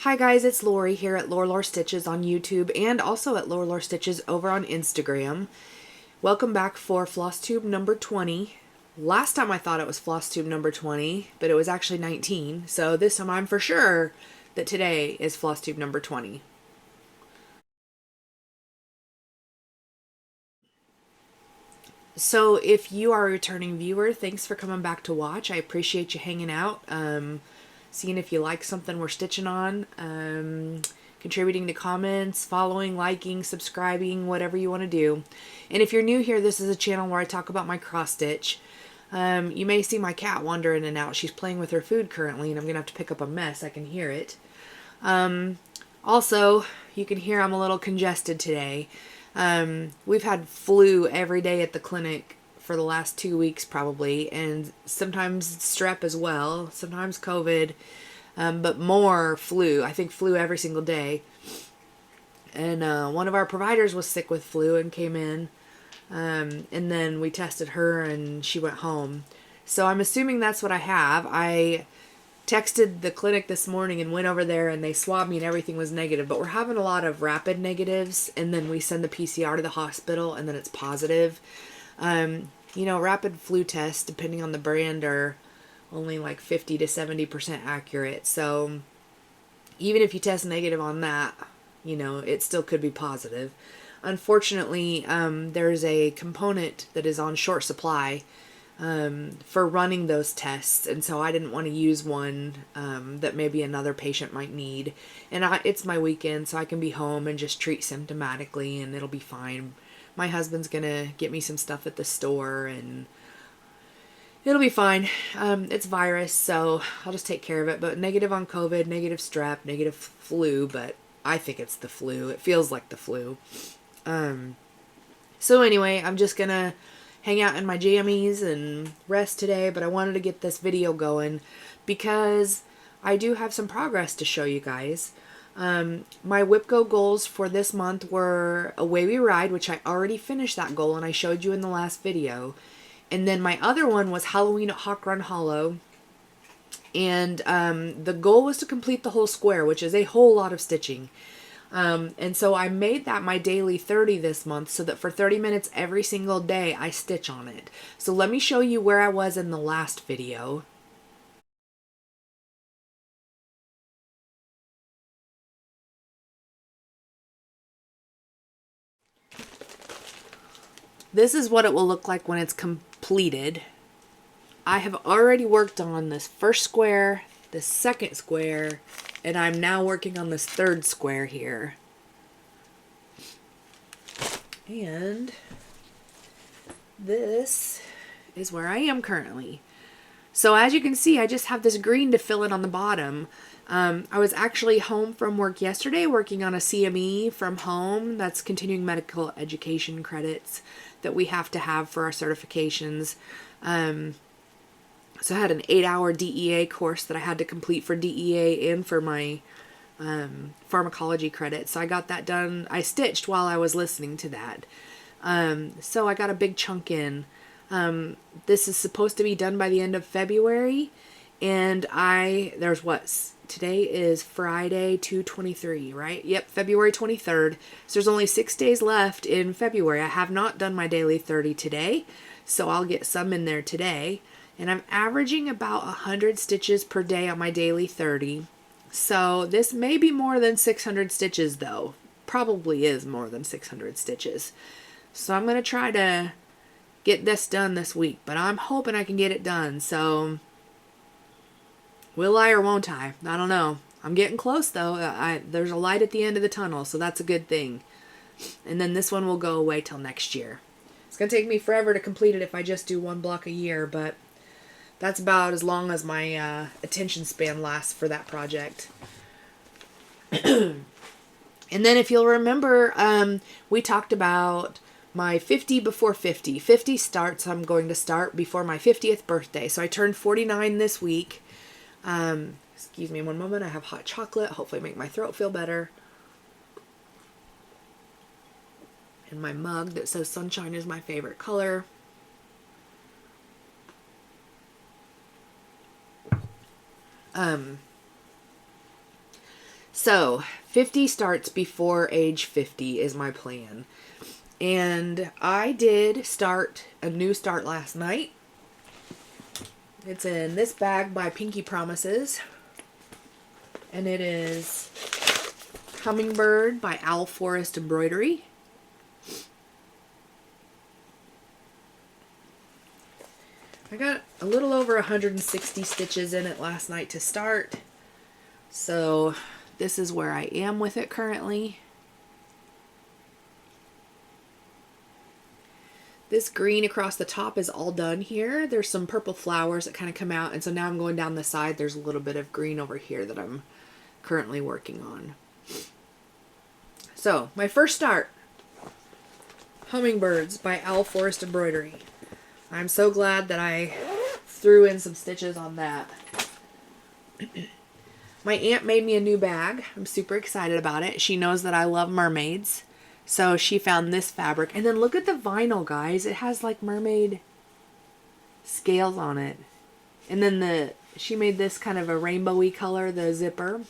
Hi guys, it's Lori here at Lore Stitches on YouTube and also at Lore Stitches over on Instagram. Welcome back for Flosstube number 20. Last time I thought it was Flosstube number 20, but it was actually 19. So this time I'm for sure that today is Flosstube number 20. So if you are a returning viewer, thanks for coming back to watch. I appreciate you hanging out, seeing if you like something we're stitching on, contributing to comments, following, liking, subscribing, whatever you want to do. And if you're new here, this is a channel where I talk about my cross stitch. You may see my cat wander in and out. She's playing with her food currently, and I'm going to have to pick up a mess. I can hear it. Also, you can hear I'm a little congested today. We've had flu every day at the clinic for the last 2 weeks probably, and sometimes strep as well, sometimes COVID, but more flu. I think flu every single day. And one of our providers was sick with flu and came in, and then we tested her and she went home. So I'm assuming that's what I have. I texted the clinic this morning and went over there and they swabbed me and everything was negative, but we're having a lot of rapid negatives, and then we send the PCR to the hospital and then it's positive. You know, rapid flu tests, depending on the brand, are only like 50 to 70% accurate. So even if you test negative on that, you know, it still could be positive. Unfortunately, there's a component that is on short supply for running those tests, and so I didn't want to use one that maybe another patient might need. And it's my weekend, so I can be home and just treat symptomatically and it'll be fine. My husband's gonna get me some stuff at the store and it'll be fine. It's virus, so I'll just take care of it. But negative on COVID, negative strep, negative flu, but I think it's the flu. It feels like the flu. So anyway, I'm just gonna hang out in my jammies and rest today, but I wanted to get this video going because I do have some progress to show you guys. My WIPGO goals for this month were Away We Ride, which I already finished that goal and I showed you in the last video. And then my other one was Halloween at Hawk Run Hollow. And the goal was to complete the whole square, which is a whole lot of stitching. And so I made that my daily 30 this month so that for 30 minutes every single day I stitch on it. So let me show you where I was in the last video. This is what it will look like when it's completed. I have already worked on this first square, the second square, and I'm now working on this third square here. And this is where I am currently. So as you can see, I just have this green to fill in on the bottom. I was actually home from work yesterday working on a CME from home. That's continuing medical education credits that we have to have for our certifications. So I had an 8-hour DEA course that I had to complete for DEA and for my pharmacology credit. So I got that done. I stitched while I was listening to that. So I got a big chunk in. This is supposed to be done by the end of February. And today is Friday, 2/23, right? Yep, February 23rd. So there's only 6 days left in February. I have not done my daily 30 today, so I'll get some in there today. And I'm averaging about 100 stitches per day on my daily 30. So this may be more than 600 stitches though. Probably is more than 600 stitches. So I'm going to try to get this done this week, but I'm hoping I can get it done. So will I or won't I? I don't know. I'm getting close though. There's a light at the end of the tunnel, so that's a good thing. And then this one will go away till next year. It's going to take me forever to complete it if I just do one block a year, but that's about as long as my attention span lasts for that project. And then if you'll remember, we talked about my 50 before 50. 50 starts, I'm going to start before my 50th birthday. So I turned 49 this week. Excuse me one moment. I have hot chocolate. Hopefully make my throat feel better. And my mug that says sunshine is my favorite color. So 50 starts before age 50 is my plan. And I did start a new start last night. It's in this bag by Pinky Promises. And it is Hummingbird by Owl Forest Embroidery. I got a little over 160 stitches in it last night to start. So this is where I am with it currently. This green across the top is all done here. There's some purple flowers that kind of come out, and so now I'm going down the side. There's a little bit of green over here that I'm currently working on. So my first start, Hummingbirds by Owl Forest Embroidery. I'm so glad that I threw in some stitches on that. My aunt made me a new bag. I'm super excited about it. She knows that I love mermaids. So she found this fabric. And then look at the vinyl, guys. It has like mermaid scales on it. And then she made this kind of a rainbowy color, the zipper.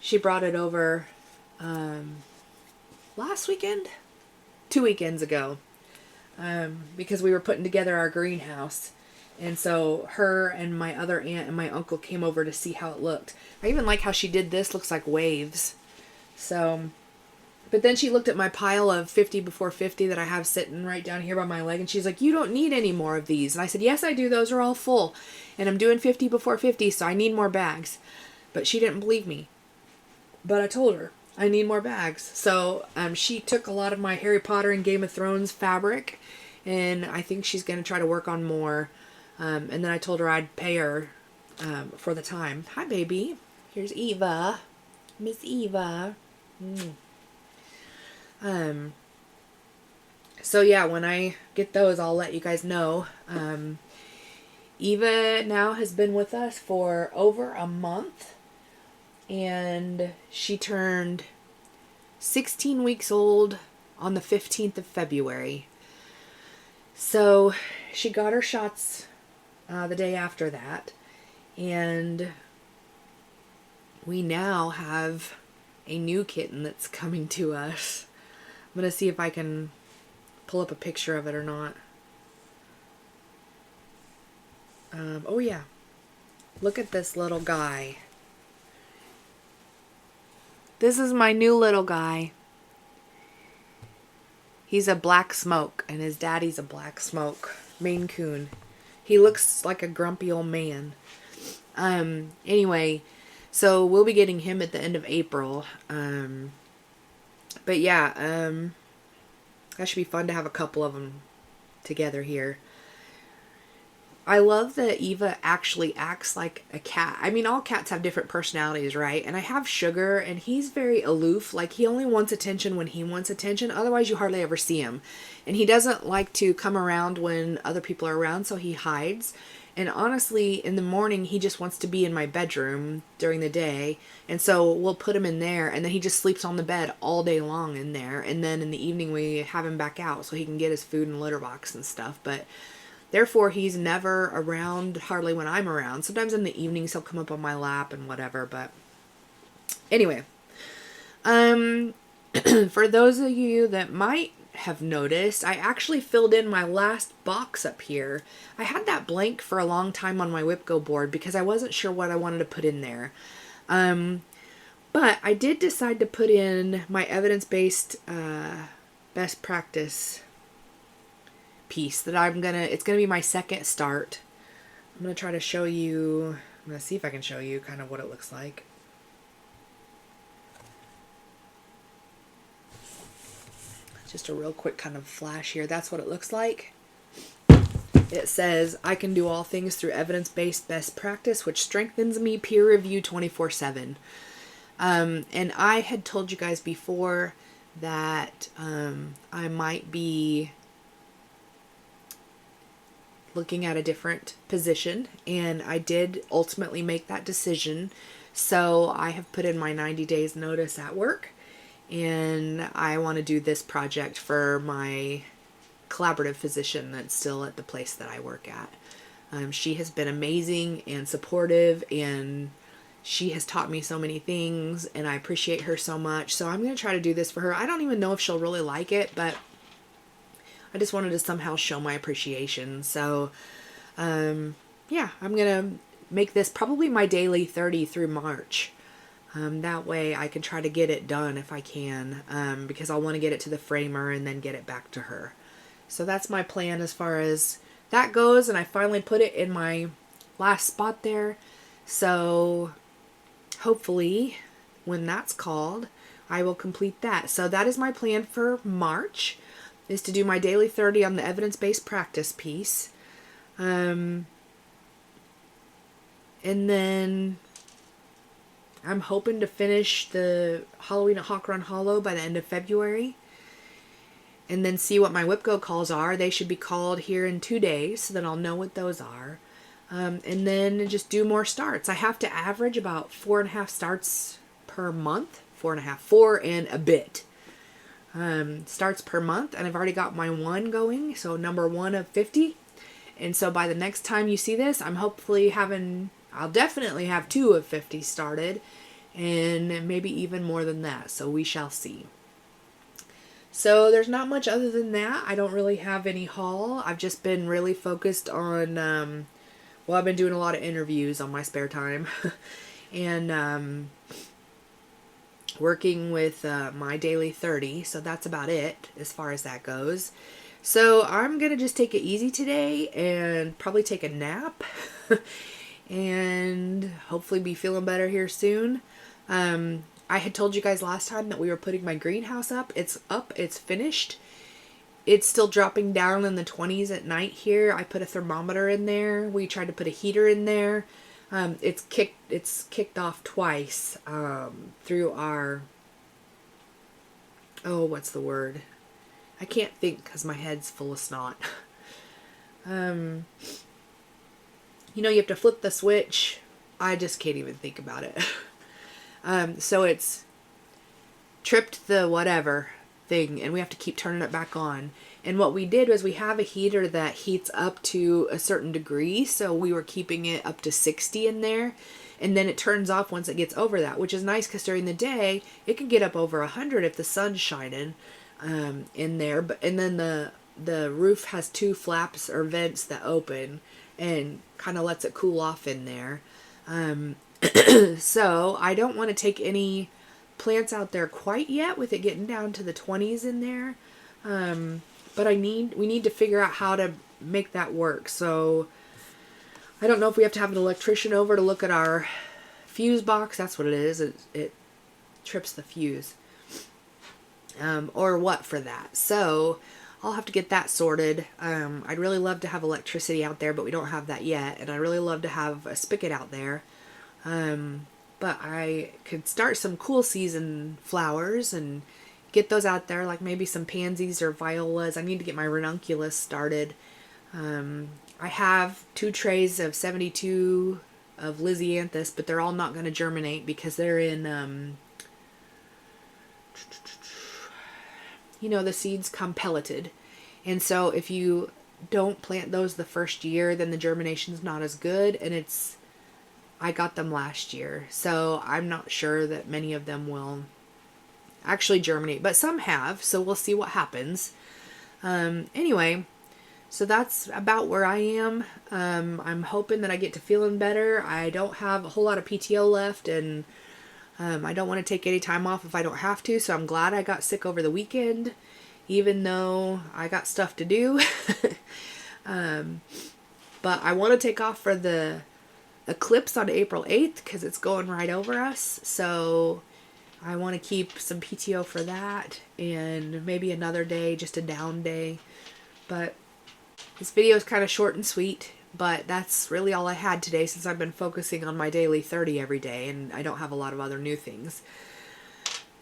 She brought it over last weekend? 2 weekends ago. Because we were putting together our greenhouse. And so her and my other aunt and my uncle came over to see how it looked. I even like how she did this. Looks like waves. So, but then she looked at my pile of 50 before 50 that I have sitting right down here by my leg. And she's like, you don't need any more of these. And I said, yes, I do. Those are all full. And I'm doing 50 before 50, so I need more bags. But she didn't believe me. But I told her I need more bags. So she took a lot of my Harry Potter and Game of Thrones fabric. And I think she's going to try to work on more. And then I told her I'd pay her for the time. Hi, baby. Here's Eva. Miss Eva. So yeah, when I get those, I'll let you guys know. Eva now has been with us for over a month. And she turned 16 weeks old on the 15th of February. So she got her shots the day after that, and we now have a new kitten that's coming to us. I'm going to see if I can pull up a picture of it or not. Oh yeah, look at this little guy. This is my new little guy. He's a black smoke, and his daddy's a black smoke, Maine Coon. He looks like a grumpy old man. Anyway, so we'll be getting him at the end of April. But yeah, that should be fun to have a couple of them together here. I love that Eva actually acts like a cat. I mean, all cats have different personalities, right? And I have Sugar, and he's very aloof. Like, he only wants attention when he wants attention. Otherwise, you hardly ever see him. And he doesn't like to come around when other people are around, so he hides. And honestly, in the morning, he just wants to be in my bedroom during the day. And so we'll put him in there, and then he just sleeps on the bed all day long in there. And then in the evening, we have him back out so he can get his food and litter box and stuff. But therefore, he's never around hardly when I'm around. Sometimes in the evenings, he'll come up on my lap and whatever. But anyway, for those of you that might have noticed, I actually filled in my last box up here. I had that blank for a long time on my Whipco board because I wasn't sure what I wanted to put in there. But I did decide to put in my evidence-based best practice piece that it's gonna be my second start. I'm gonna try to show you, I'm gonna see if I can show you kind of what it looks like. Just a real quick kind of flash here. That's what it looks like. It says, I can do all things through evidence-based best practice, which strengthens me, peer review 24/7. And I had told you guys before that I might be looking at a different position, and I did ultimately make that decision. So I have put in my 90 days notice at work, and I want to do this project for my collaborative physician that's still at the place that I work at. She has been amazing and supportive, and she has taught me so many things and I appreciate her so much. So I'm going to try to do this for her. I don't even know if she'll really like it, but I just wanted to somehow show my appreciation. So, yeah, I'm going to make this probably my daily 30 through March. That way I can try to get it done if I can, because I'll want to get it to the framer and then get it back to her. So that's my plan as far as that goes, and I finally put it in my last spot there. So hopefully when that's called, I will complete that. So that is my plan for March, is to do my daily 30 on the evidence-based practice piece. And then I'm hoping to finish the Halloween at Hawk Run Hollow by the end of February. And then see what my WIPGO calls are. They should be called here in 2 days, so then I'll know what those are. And then just do more starts. I have to average about 4.5 starts per month. 4.5, 4 and a bit. Starts per month. And I've already got my 1 going. So number 1 of 50. And so by the next time you see this, I'm hopefully I'll definitely have 2 of 50 started. And maybe even more than that. So we shall see. So there's not much other than that. I don't really have any haul. I've just been really focused on, I've been doing a lot of interviews on my spare time. And working with my daily 30. So that's about it as far as that goes. So I'm going to just take it easy today and probably take a nap. And hopefully be feeling better here soon. I had told you guys last time that we were putting my greenhouse up. It's up. It's finished. It's still dropping down in the 20s at night here. I put a thermometer in there. We tried to put a heater in there. It's kicked off twice through our, what's the word? I can't think because my head's full of snot. You have to flip the switch. I just can't even think about it. So it's tripped the whatever thing, and we have to keep turning it back on. And what we did was we have a heater that heats up to a certain degree, so we were keeping it up to 60 in there, and then it turns off once it gets over that, which is nice because during the day it can get up over 100 if the sun's shining in there. And then the roof has 2 flaps or vents that open and kind of lets it cool off in there. So I don't want to take any plants out there quite yet with it getting down to the 20s in there. But we need to figure out how to make that work. So I don't know if we have to have an electrician over to look at our fuse box. That's what it is. It trips the fuse. Or what for that. So I'll have to get that sorted. I'd really love to have electricity out there, but we don't have that yet. And I really love to have a spigot out there. But I could start some cool season flowers and get those out there, like maybe some pansies or violas. I need to get my ranunculus started. I have 2 trays of 72 of Lysianthus, but they're all not going to germinate because they're in, the seeds come pelleted. And so if you don't plant those the first year, then the germination's not as good, and I got them last year, so I'm not sure that many of them will actually germinate, but some have, so we'll see what happens. Anyway, so that's about where I am. I'm hoping that I get to feeling better. I don't have a whole lot of PTO left, and I don't want to take any time off if I don't have to, so I'm glad I got sick over the weekend, even though I got stuff to do. But I want to take off for the eclipse on April 8th because it's going right over us, so I want to keep some PTO for that, and maybe another day, just a down day. But this video is kind of short and sweet, but that's really all I had today since I've been focusing on my daily 30 every day, and I don't have a lot of other new things.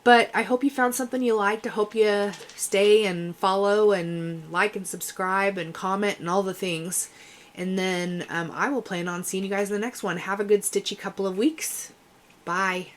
But I hope you found something you liked. I hope you stay and follow and like and subscribe and comment and all the things. And then I will plan on seeing you guys in the next one. Have a good stitchy couple of weeks. Bye.